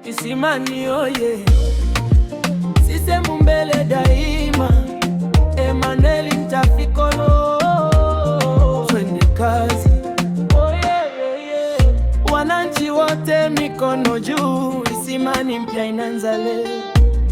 Isimani oye, sisemu mbele daima. Emmanuel Mtafikolo, twende kazi. Wananchi wote mikono juu, Isimani mpya inaanza leo.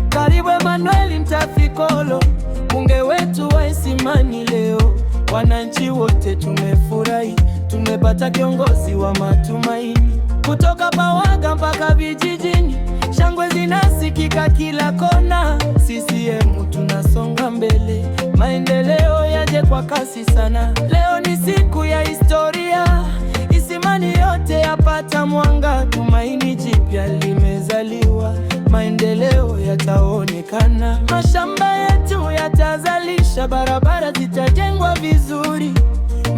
Karibu Emmanuel Mtafikolo, bunge wetu wa Isimani leo. Wananchi wote tumefurahi, tumepata kiongozi wa matumaini. Kutoka Pawaga mpaka vijijini, shangwe zinasikika kila kona. CCM tunasonga mbele, maendeleo yaje kwa kasi sana. Leo ni siku ya historia, Isimani yote yapata mwanga. Tumaini jipya limezaliwa, maendeleo yataonekana. Mashamba yetu yatazalisha, barabara zitajengwa vizuri,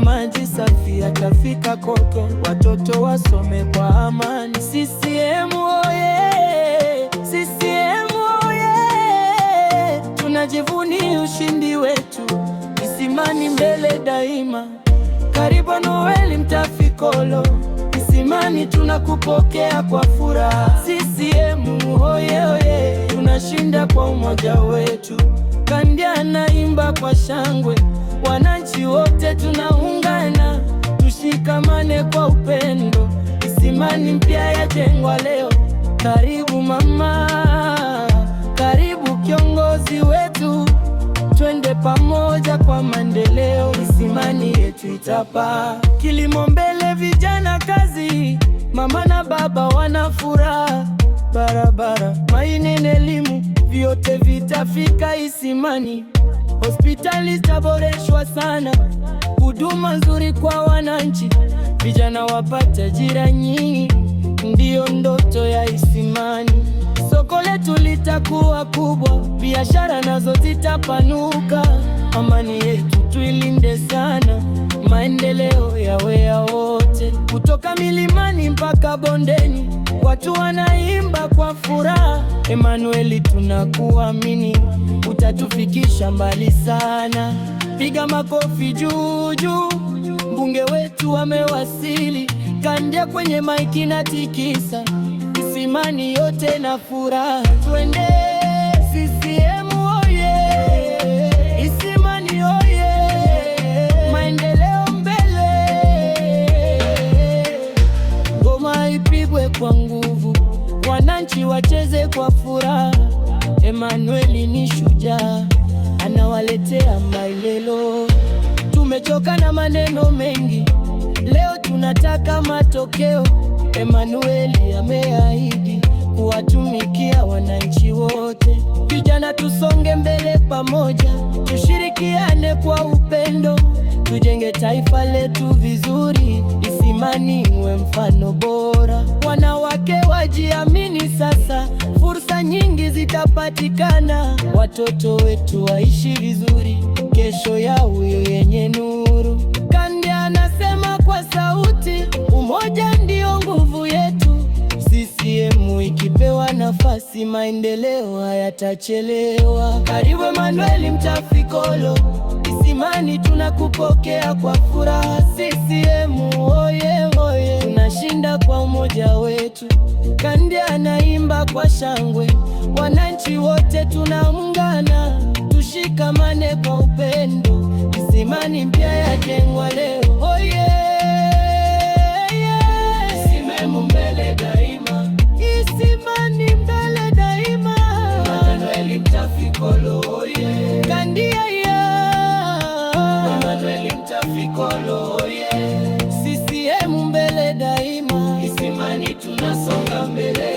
maji safi yatafika kote, watoto wasome kwa amani. CCM oye! CCM oye! Tunajivunia ushindi wetu, Isimani mbele daima. Karibu Emmanuel Mtafikolo, Isimani tunakupokea kwa furaha. CCM oye oye! Tunashinda kwa umoja wetu. Kandia anaimba kwa shangwe, wananchi wote tunaungana, tushikamane kwa upendo. Isimani mpya yajengwa leo. Karibu mama, karibu kiongozi wetu, twende pamoja kwa maendeleo. Isimani yetu itapaa. Kilimo mbele, vijana kazi, mama na baba wana furaha. Barabara, maji, elimu, vyote vitafika Isimani. Hospitali zitaboreshwa sana, huduma nzuri kwa wananchi, vijana wapate ajira nyingi, ndiyo ndoto ya Isimani. Soko letu litakuwa kubwa, biashara nazo zitapanuka. Amani yetu tuilinde sana, maendeleo yawe ya wote. Kutoka milimani mpaka bondeni, watu wanaimba kwa furaha. Emmanuel tunakuamini, utatufikisha mbali sana. Piga makofi juu juu, mbunge wetu amewasili. Kandia kwenye maiki na tikisa, Isimani yote na furaha. Twende CCM oye! Isimani oye! Maendeleo mbele. Ngoma ipigwe kwa nguvu, wananchi wacheze kwa furaha. Emmanuel ni shujaa, anawaletea maendeleo. Tumechoka na maneno mengi, leo tunataka matokeo. Emmanuel ameahidi kuwatumikia wananchi wote. Vijana tusonge mbele pamoja, tushirikiane kwa upendo, tujenge taifa letu vizuri. Isimani uwe mfano bora. Wanawake wajiamini sasa, fursa nyingi zitapatikana. Watoto wetu waishi vizuri, kesho yao yenye nuru. Kandia anasema kwa sauti, umoja ndio nguvu yetu. CCM ikipewa nafasi, maendeleo hayatachelewa. Karibu Emmanuel Mtafikolo, Isimani tunakupokea kwa furaha. CCM oye oye! Tunashinda kwa umoja wetu. Kandia anaimba kwa shangwe, wananchi wote tunaungana, tushikamane kwa upendo. Isimani mpya yajengwa leo. Oye! Isimani mbele daima. Isimani mbele daima. Emmanuel Mtafikolo oye! Kandia Emmanuel Mtafikolo oye! CCM mbele daima. Isimani tunasonga mbele.